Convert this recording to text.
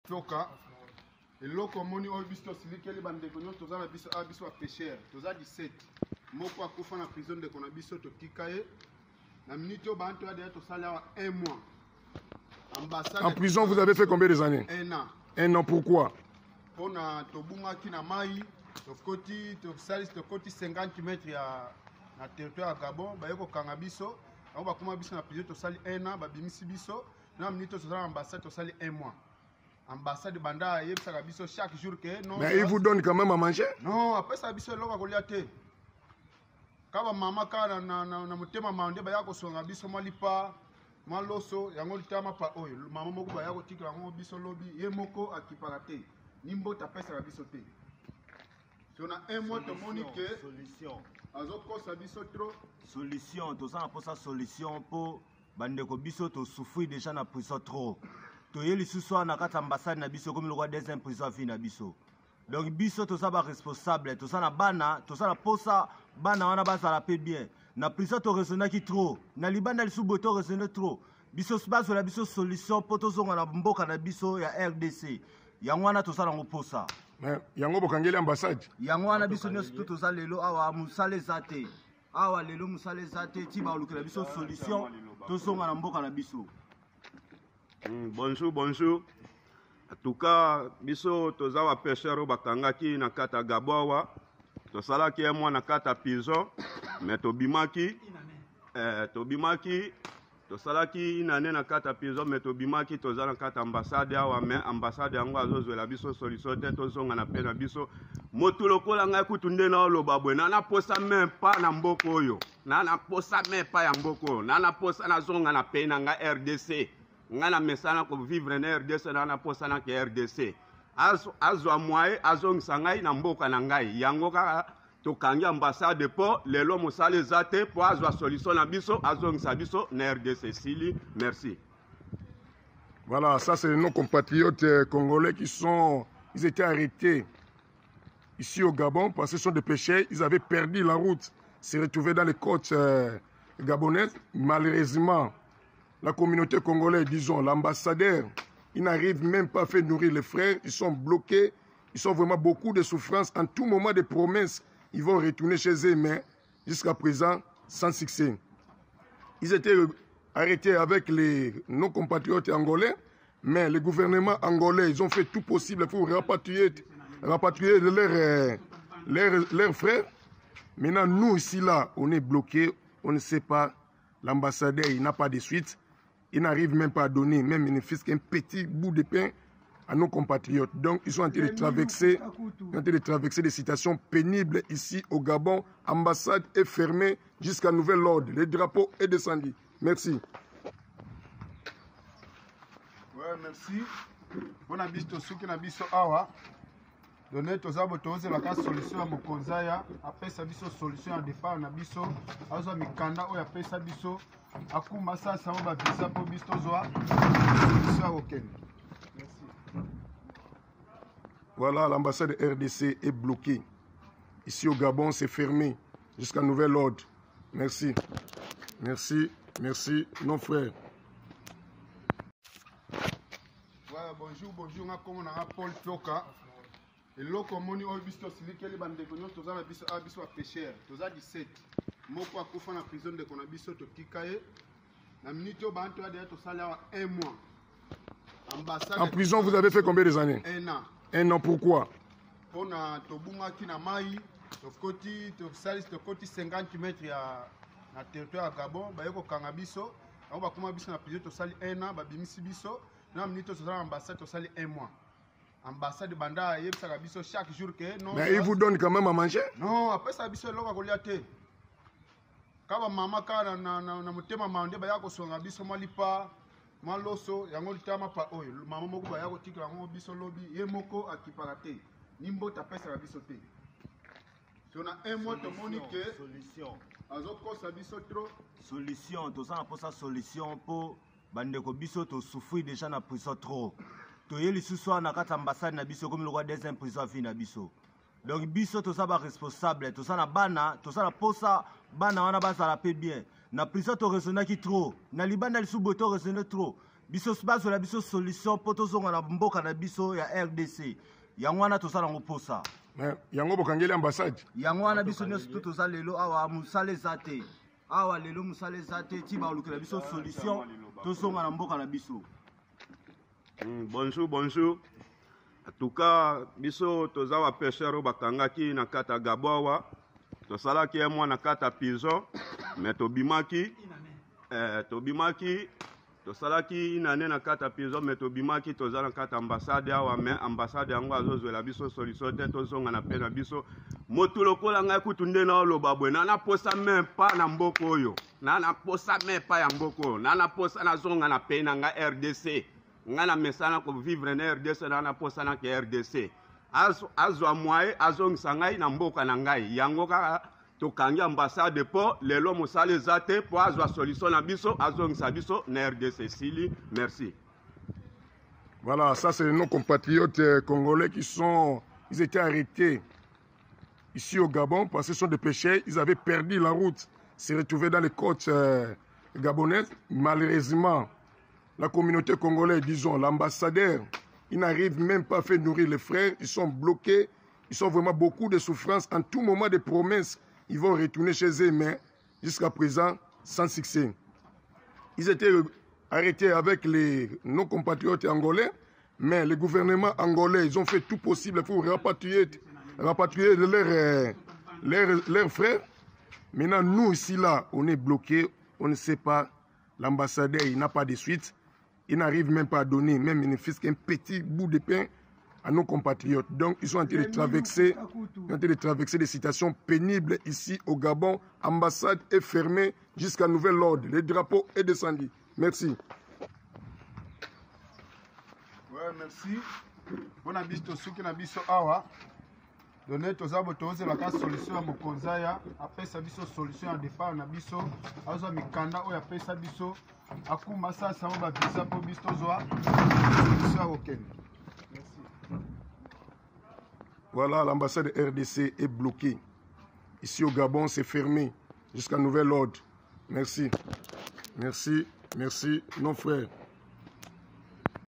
toka eloko moni oyo biso tosilikeli bandeko nyonso toza na biso a biso bapêcheur toza 17 moko akufa na prison ndeko na biso totika ye na minute oyo bantu oyo deya tosali awa 1 mois ambassade. En prison vous avez fait combien des années? 1 an. 1 an, pourquoi? Mpona tobungaki na mai tokoti 50 mètres ya na territoire ya Gabon baye kokanga biso bango bakoma biso na prison tosali 1 an babimisi biso na minute oyo tozala na ambassade tosali 1 mois. Ambassade banda ayebisaka biso chaque jour que non. Mais il vous donne quand même à manger? Non, après ça biso eloko kolia te. Kaba mama ka na motema mande baya kosonga biso malipa maloso yango litama pa oyo mama moko baya kotika yango biso lobi ye moko akipaka te. Nimbo tapesa biso te. Si on a 1 mois de monique solution. Azokosa biso trop. Solution, to ça pour ça solution pour bandeko biso to souffrir déjà na prison trop. To yeli soir na kata ambassade na biso comme le roi des imprisons fi na biso. Donc biso to ça ba responsable, to ça na bana, to ça na posa bana wana baza la paix bien. Na prison to raisonner qui trop, na libanda li suboto raisonner trop. Biso base la biso solution pour to zonga na mboka na biso ya RDC. Yango wana to ça na posa. Mais yango bokangeli ambassade. Yango wana biso nyonso to ça lelo awa musale zate. Awa lelo musale zate ti ba olukela biso solution to zonga na mboka na biso. Bonjour, bonjour. En tout cas, biso tozawa pêcheur bakangaki na kata Gabowa. Tosalaki moi na kata prison, mais tobimaki tosalaki inane na kata prison, mais tobimaki tozala na kata ambassade awa, mais ambassade yango azozwela biso solution te tozonga na pe na biso. Motu lokola ngai kutu nde na oloba bwe nana posa même pas na mboko oyo. Nana posa même pas ya mboko oyo. Nana posa na zonga na pe na nga RDC. Ngana mesana ko vivre na RDC na posa na ke RDC azwa moye azongisa ngai na mboka na ngai yango kaka tokangi ambassade po lelo mosale zate po azwa solution na biso azongisa biso na RDC sili. Merci. Voilà, ça c'est nos compatriotes congolais ils étaient arrêtés ici au Gabon parce que ce sont des pêcheurs, ils avaient perdu la route, se retrouvaient dans les côtes gabonaises. Malheureusement la communauté congolaise, disons, l'ambassadeur, il n'arrive même pas à faire nourrir les frères. Ils sont bloqués. Ils ont vraiment beaucoup de souffrance. En tout moment, des promesses, ils vont retourner chez eux, mais jusqu'à présent, sans succès. Ils étaient arrêtés avec nos compatriotes angolais, mais le gouvernement angolais, ils ont fait tout possible pour rapatrier leurs frères. Maintenant, nous, ici, là, on est bloqués. On ne sait pas. L'ambassadeur, il n'a pas de suite. Il n'arrive même pas à donner, même il ne fait qu'un petit bout de pain à nos compatriotes. Donc, ils sont en train de traverser des situations pénibles ici au Gabon. L'ambassade est fermée jusqu'à nouvel ordre. Le drapeau est descendu. Merci. Ouais, merci. Bon abisto suki na biso awa. Donner tozabo toze la solution à mokonzaya. Après ça biso solution à départ na biso. Azo mikanda oya pesa biso. Akuma sasa ba visa po biso zoa. Biso awoken. Merci. Voilà, l'ambassade RDC est bloquée. Ici au Gabon, c'est fermé jusqu'à nouvel ordre. Merci. Merci. Merci, nos frères. Voilà, bonjour, bonjour. On a comme on a Paul Toka. Et l'autre moni oyo biso tosilikeli bandeko nyonso toza na biso a biso bapêcheur toza 17 moko akufa na prison ndeko na biso totika ye na minute oyo bantu oyo deya tosali awa 1 mois. Ambassade. En prison vous avez fait combien des années? 1 an. 1 an, pourquoi? Mpona tobungaki na mai tokoti 50 mètres ya na territoire ya Gabon baye kokanga biso bango bakoma biso na prison tosali 1 an babimisi biso na minute oyo tozala na ambassade tosali 1 mois. Ambassade banda ayebisaka biso chaque jour que non. Mais il vous donne quand même à manger? Non, après ça biso eloko kolia te. Kaba mama ka na motema mande baya kosonga biso malipa maloso yango litama pa oyo mama moko baya kotika yango biso lobi ye moko akipaka te. Nimbo tapesa biso te. Si on a 1 mois de monique solution. Azokosa biso trop. Solution, to ça pour ça solution pour bandeko biso to souffrir déjà na prison trop. To yeli soir na kata ambassade na biso comme le roi des imprisons fi na biso. Donc biso to ça ba responsable, to ça na bana, to ça na posa bana wana baza la paix bien. Na prison to raisonner qui trop, na libanda li suboto raisonner trop. biso bazwela biso solution mpo tozonga na mboka na biso ya RDC yango wana tosala yango posa yango bokangeli ambassade yango wana biso nyonso to toza lelo awa mosala eza te awa lelo mosala eza te ti balukela biso solution tozonga na mboka na biso. Bonjour. En tout cas, biso toza wa pêcheur o bakangaki na kata Gabowa. Tosalaki mwa na kata Pigeon, mais tobimaki tosalaki inane na kata Pigeon, mais tobimaki toza na kata ambassade awa, mais ambassade yango azozwela biso solution te tozonga na pe na biso. Motu lokola ngai kutu nde na oloba bwe na posa même pas na mboko oyo. Na posa même pas ya mboko oyo. Na posa na zonga na pe na nga RDC. Ngana mesana ko vivre na RDC na posa na ke RDC azwa mwaye azongisa ngai na mboka na ngai yango kaka tokangi ambassade po lelo mosala eza te po azwa solution na biso azongisa biso na RDC sili merci. Voilà, ça c'est nos compatriotes congolais ils étaient arrêtés ici au Gabon parce que ce sont des pécheurs, ils avaient perdu la route, se retrouvaient dans les côtes gabonaises. Malheureusement, la communauté congolaise, disons, l'ambassadeur, il n'arrive même pas à faire nourrir les frères. Ils sont bloqués. Ils ont vraiment beaucoup de souffrances. En tout moment, des promesses, ils vont retourner chez eux, mais jusqu'à présent, sans succès. Ils étaient arrêtés avec nos compatriotes angolais, mais le gouvernement angolais, ils ont fait tout possible pour rapatrier leurs frères. Maintenant, nous, ici, là, on est bloqués. On ne sait pas. L'ambassadeur, il n'a pas de suite. Ils n'arrivent même pas à donner, même ne fût qu'un petit bout de pain à nos compatriotes. Donc, ils sont en train de traverser des situations pénibles ici au Gabon. L'ambassade est fermée jusqu'à nouvel ordre. Le drapeau est descendu. Merci. Ouais, merci. Bon abisto suki na biso awa. Donner tozabo toze la case solution ya mokonzaya apesa biso solution ya départ na biso azwa mikanda oyo apesa biso akuma sasa mo ba visa po biso tozwa solution ya kokende. Merci. Voilà, l'ambassade RDC est bloquée. Ici au Gabon, c'est fermé jusqu'à nouvel ordre. Merci. Merci, merci, nos frères.